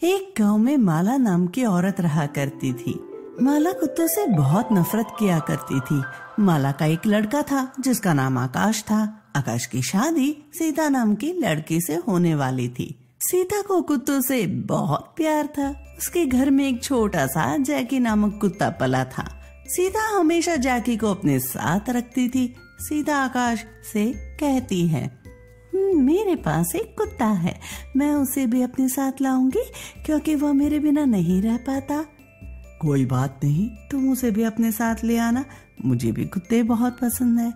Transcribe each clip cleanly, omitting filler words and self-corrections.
एक गांव में माला नाम की औरत रहा करती थी। माला कुत्तों से बहुत नफरत किया करती थी। माला का एक लड़का था जिसका नाम आकाश था। आकाश की शादी सीता नाम की लड़की से होने वाली थी। सीता को कुत्तों से बहुत प्यार था। उसके घर में एक छोटा सा जैकी नामक कुत्ता पला था। सीता हमेशा जैकी को अपने साथ रखती थी। सीता आकाश से कहती है, मेरे पास एक कुत्ता है, मैं उसे भी अपने साथ लाऊंगी क्योंकि वह मेरे बिना नहीं रह पाता। कोई बात नहीं, तुम उसे भी अपने साथ ले आना, मुझे भी कुत्ते बहुत पसंद है।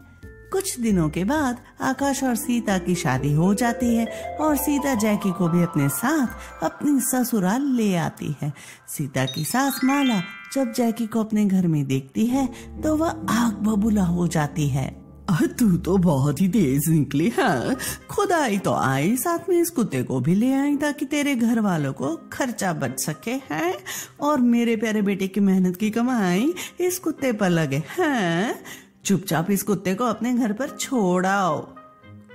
कुछ दिनों के बाद आकाश और सीता की शादी हो जाती है और सीता जैकी को भी अपने साथ अपनी ससुराल ले आती है। सीता की सास माला जब जैकी को अपने घर में देखती है तो वह आग बबूला हो जाती है। तू तो बहुत ही तेज निकली है, खुद आई तो आई, साथ में इस कुत्ते को भी ले आई ताकि तेरे घर वालों को खर्चा बच सके हैं और मेरे प्यारे बेटे की मेहनत की कमाई इस कुत्ते पर लगे हैं। चुपचाप इस कुत्ते को अपने घर पर छोड़ आओ।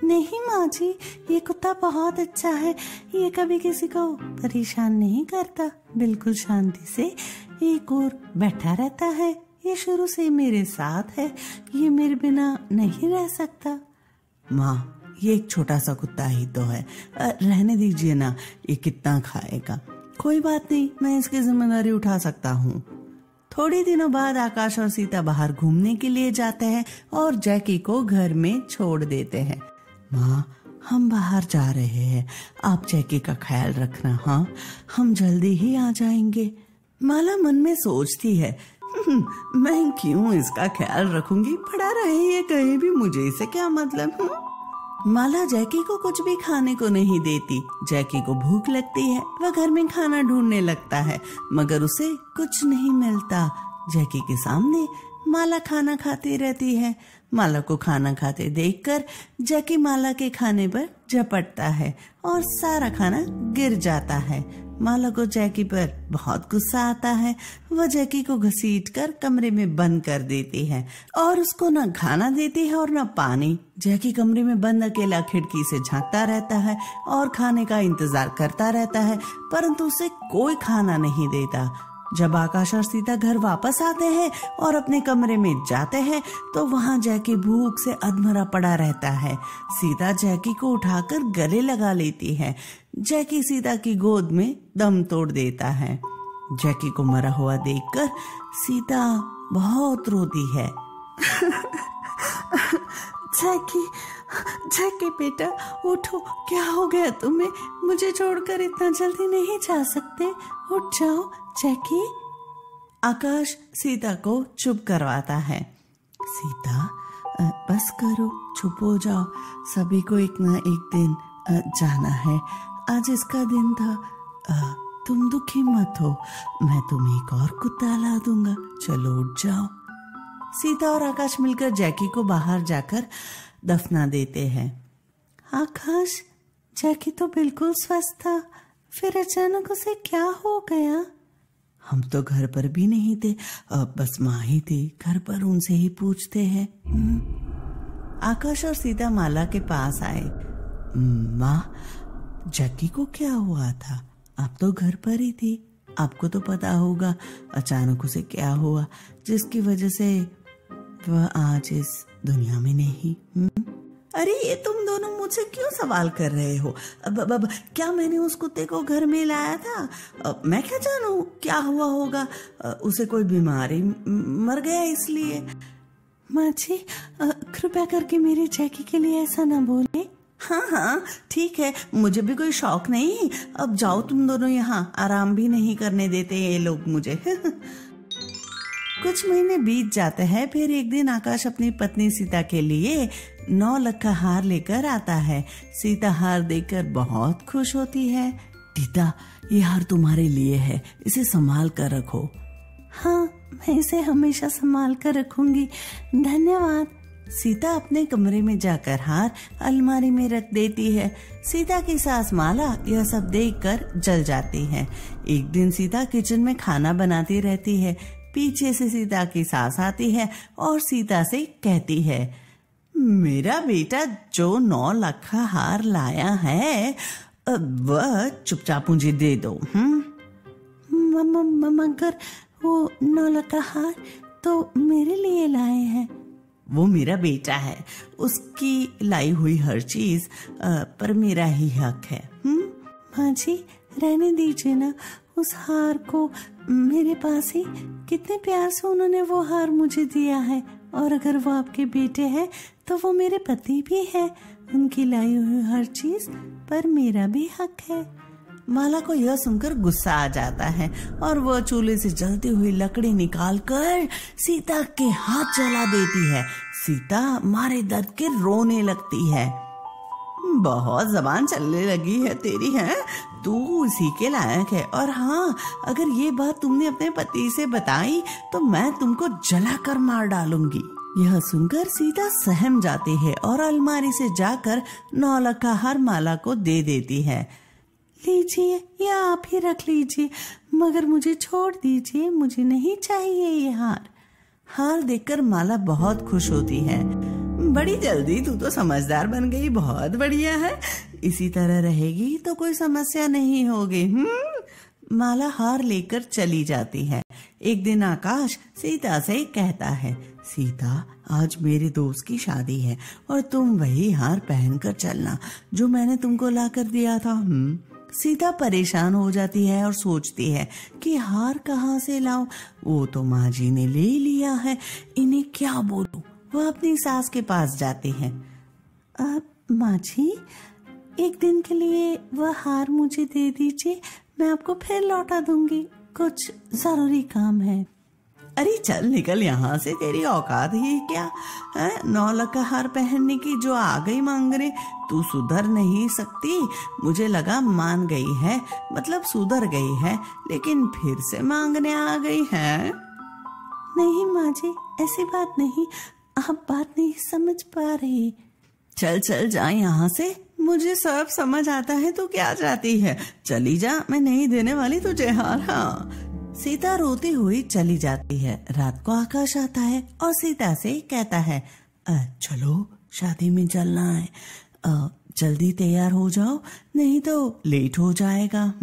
नहीं माँ जी, ये कुत्ता बहुत अच्छा है, ये कभी किसी को परेशान नहीं करता, बिल्कुल शांति से एक और बैठा रहता है, ये शुरू से मेरे साथ है, ये मेरे बिना नहीं रह सकता। माँ, ये एक छोटा सा कुत्ता ही तो है, रहने दीजिए ना, ये कितना खाएगा। कोई बात नहीं, मैं इसकी जिम्मेदारी उठा सकता हूँ। थोड़े दिनों बाद आकाश और सीता बाहर घूमने के लिए जाते हैं और जैकी को घर में छोड़ देते हैं। माँ, हम बाहर जा रहे हैं, आप जैकी का ख्याल रखना। हाँ, हम जल्दी ही आ जाएंगे। माला मन में सोचती है, मैं क्यों इसका ख्याल रखूंगी, पड़ा रहे ये कहीं भी, मुझे इसे क्या मतलब। माला जैकी को कुछ भी खाने को नहीं देती। जैकी को भूख लगती है, वह घर में खाना ढूंढने लगता है मगर उसे कुछ नहीं मिलता। जैकी के सामने माला खाना खाती रहती है। माला को खाना खाते देखकर जैकी माला के खाने पर झपटता है और सारा खाना गिर जाता है। माला को जैकी पर बहुत गुस्सा आता है। वह जैकी को घसीटकर कमरे में बंद कर देती है और उसको न खाना देती है और न पानी। जैकी कमरे में बंद अकेला खिड़की से झांकता रहता है और खाने का इंतजार करता रहता है, परंतु उसे कोई खाना नहीं देता। जब आकाश और सीता घर वापस आते हैं और अपने कमरे में जाते हैं तो वहाँ जैकी भूख से अधमरा पड़ा रहता है। सीता जैकी को उठाकर गले लगा लेती है। जैकी सीता की गोद में दम तोड़ देता है। जैकी को मरा हुआ देखकर सीता बहुत रोती है। जैकी, जैकी बेटा उठो, क्या हो गया तुम्हें, मुझे छोड़कर इतना जल्दी नहीं जा सकते, उठ जाओ जैकी। आकाश सीता को चुप करवाता है। सीता, बस करो, चुप हो जाओ, सभी को एक ना एक दिन जाना है, आज इसका दिन था, तुम दुखी मत हो, मैं तुम्हें एक और कुत्ता ला दूंगा, चलो उठ जाओ। सीता और आकाश मिलकर जैकी को बाहर जाकर दफना देते हैं। आकाश, जैकी तो बिल्कुल स्वस्थ था, फिर अचानक उसे क्या हो गया? हम तो घर पर भी नहीं थे, बस माँ ही थी, घर पर उनसे ही पूछते हैं। आकाश और सीता माला के पास आए। माँ, जैकी को क्या हुआ था? आप तो घर पर ही थी, आपको तो पता होगा अचानक उसे क्या हुआ जिसकी वजह से वह आज इस दुनिया में नहीं। अरे ये तुम दोनों मुझसे क्यों सवाल कर रहे हो? अब क्या मैंने उस कुत्ते को घर में लाया था? मैं क्या जानूं क्या हुआ होगा, उसे कोई बीमारी मर गया इसलिए। माँ जी, कृपया करके मेरी जैकी के लिए ऐसा ना बोले। हाँ, ठीक है, मुझे भी कोई शौक नहीं, अब जाओ तुम दोनों, यहाँ आराम भी नहीं करने देते ये लोग मुझे। कुछ महीने बीत जाते हैं। फिर एक दिन आकाश अपनी पत्नी सीता के लिए 9 लाख का हार लेकर आता है। सीता हार देखकर बहुत खुश होती है। सीता, ये हार तुम्हारे लिए है, इसे संभाल कर रखो। हाँ, मैं इसे हमेशा संभाल कर रखूंगी, धन्यवाद। सीता अपने कमरे में जाकर हार अलमारी में रख देती है। सीता की सास माला यह सब देखकर जल जाती है। एक दिन सीता किचन में खाना बनाती रहती है। पीछे से सीता की सास आती है और सीता से कहती है, मेरा बेटा जो 9 लाख का हार लाया है वह चुपचाप मुझे दे दो। मगर वो नौलख का हार तो मेरे लिए लाए हैं। वो मेरा बेटा है, उसकी लाई हुई हर चीज पर मेरा ही हक है। माँ जी रहने दीजिए ना उस हार को, मेरे पास ही कितने प्यार से उन्होंने वो हार मुझे दिया है। और अगर वो आपके बेटे हैं तो वो मेरे पति भी है, उनकी लाई हुई हर चीज पर मेरा भी हक है। माला को यह सुनकर गुस्सा आ जाता है और वह चूल्हे से जलती हुई लकड़ी निकालकर सीता के हाथ जला देती है। सीता मारे दर्द के रोने लगती है। बहुत जबान चलने लगी है तेरी, है तू इसी के लायक है। और हाँ, अगर ये बात तुमने अपने पति से बताई तो मैं तुमको जलाकर मार डालूंगी। यह सुनकर सीता सहम जाती है और अलमारी से जाकर नौलख का हार माला को दे देती है। लीजिए, या आप ही रख लीजिए, मगर मुझे छोड़ दीजिए, मुझे नहीं चाहिए ये हार। हार देखकर माला बहुत खुश होती है। बड़ी जल्दी तू तो समझदार बन गई, बहुत बढ़िया है। इसी तरह रहेगी तो कोई समस्या नहीं होगी। माला हार लेकर चली जाती है। एक दिन आकाश सीता से कहता है, सीता आज मेरे दोस्त की शादी है और तुम वही हार पहनकर चलना जो मैंने तुमको लाकर दिया था। सीता परेशान हो जाती है और सोचती है कि हार कहाँ से लाऊं, वो तो माँ जी ने ले लिया है, इन्हें क्या बोलूं। वह अपनी सास के पास जाती है। माँ जी एक दिन के लिए वह हार मुझे दे दीजिए, मैं आपको फिर लौटा दूंगी, कुछ जरूरी काम है। अरे चल निकल यहाँ से, तेरी औकात ही क्या है नौलख का हार पहनने की, जो आ गई मांगने। तू सुधर नहीं सकती। मुझे लगा मान गई है, मतलब सुधर गई है, लेकिन फिर से मांगने आ गई है। नहीं माँ जी ऐसी बात नहीं, आप बात नहीं समझ पा रही। चल चल जा यहाँ से, मुझे सब समझ आता है तू क्या चाहती है। चली जा, मैं नहीं देने वाली तुझे हार। हाँ, सीता रोती हुई चली जाती है। रात को आकाश आता है और सीता से कहता है, चलो शादी में चलना है, जल्दी तैयार हो जाओ नहीं तो लेट हो जाएगा।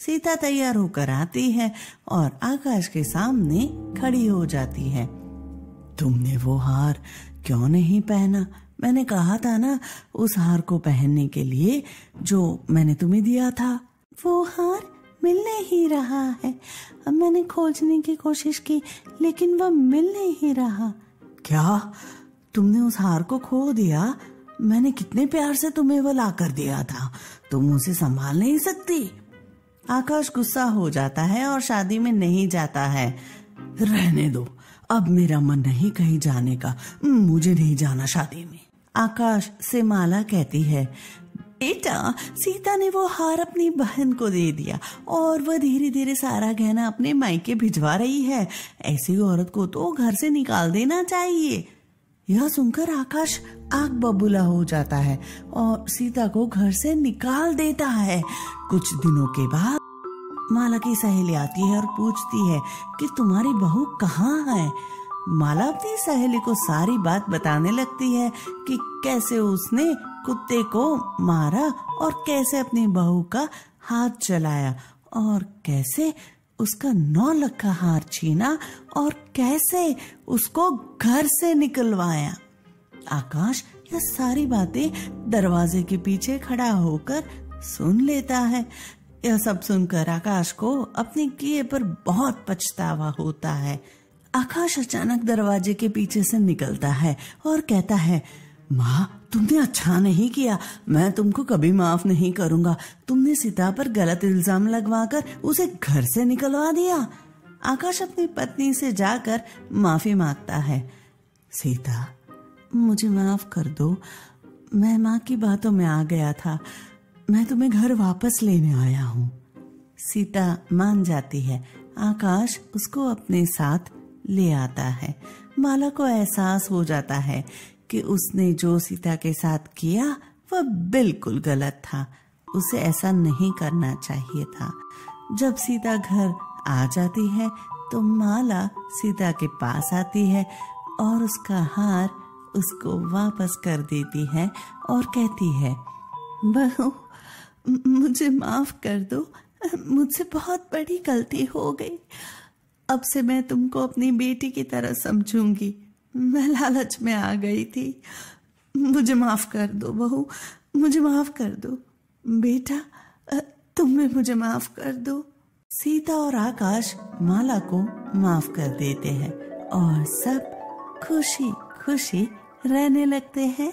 सीता तैयार होकर आती है और आकाश के सामने खड़ी हो जाती है। तुमने वो हार क्यों नहीं पहना? मैंने कहा था ना उस हार को पहनने के लिए जो मैंने तुम्हें दिया था। वो हार मिल नहीं रहा है, अब मैंने खोजने की कोशिश की लेकिन वह मिल नहीं रहा। क्या तुमने उस हार को खो दिया? मैंने कितने प्यार से तुम्हें वो ला कर दिया था, तुम उसे संभाल नहीं सकती। आकाश गुस्सा हो जाता है और शादी में नहीं जाता है। रहने दो, अब मेरा मन नहीं कहीं जाने का, मुझे नहीं जाना शादी में। आकाश से माला कहती है, बेटा सीता ने वो हार अपनी बहन को दे दिया और वह धीरे धीरे सारा गहना अपने मायके भिजवा रही है। ऐसी औरत को तो घर से निकाल देना चाहिए। यह सुनकर आकाश आग बबूला हो जाता है और सीता को घर से निकाल देता है। कुछ दिनों के बाद माला की सहेली आती है और पूछती है कि तुम्हारी बहू कहाँ है। माला अपनी सहेली को सारी बात बताने लगती है कि कैसे उसने कुत्ते को मारा और कैसे अपनी बहू का हाथ जलाया और कैसे उसका नौलख का हार छीना और कैसे उसको घर से निकलवाया। आकाश यह सारी बातें दरवाजे के पीछे खड़ा होकर सुन लेता है। यह सब सुनकर आकाश को अपने किए पर बहुत पछतावा होता है। आकाश अचानक दरवाजे के पीछे से निकलता है और कहता है, माँ तुमने अच्छा नहीं किया, मैं तुमको कभी माफ नहीं करूंगा। तुमने सीता पर गलत इल्जाम लगवाकर उसे घर से निकलवा दिया। आकाश अपनी पत्नी से जाकर माफी मांगता है। सीता मुझे माफ कर दो, मैं माँ की बातों में आ गया था, मैं तुम्हें घर वापस लेने आया हूँ। सीता मान जाती है। आकाश उसको अपने साथ ले आता है। माला को एहसास हो जाता है कि उसने जो सीता के साथ किया वह बिल्कुल गलत था, उसे ऐसा नहीं करना चाहिए था। जब सीता घर आ जाती है तो माला सीता के पास आती है और उसका हार उसको वापस कर देती है और कहती है, बहू मुझे माफ कर दो, मुझसे बहुत बड़ी गलती हो गई। अब से मैं तुमको अपनी बेटी की तरह समझूंगी। मैं लालच में आ गई थी। मुझे माफ कर दो बहू, मुझे माफ कर दो। बेटा, तुम भी मुझे माफ कर दो। सीता और आकाश माला को माफ कर देते हैं और सब खुशी खुशी रहने लगते हैं।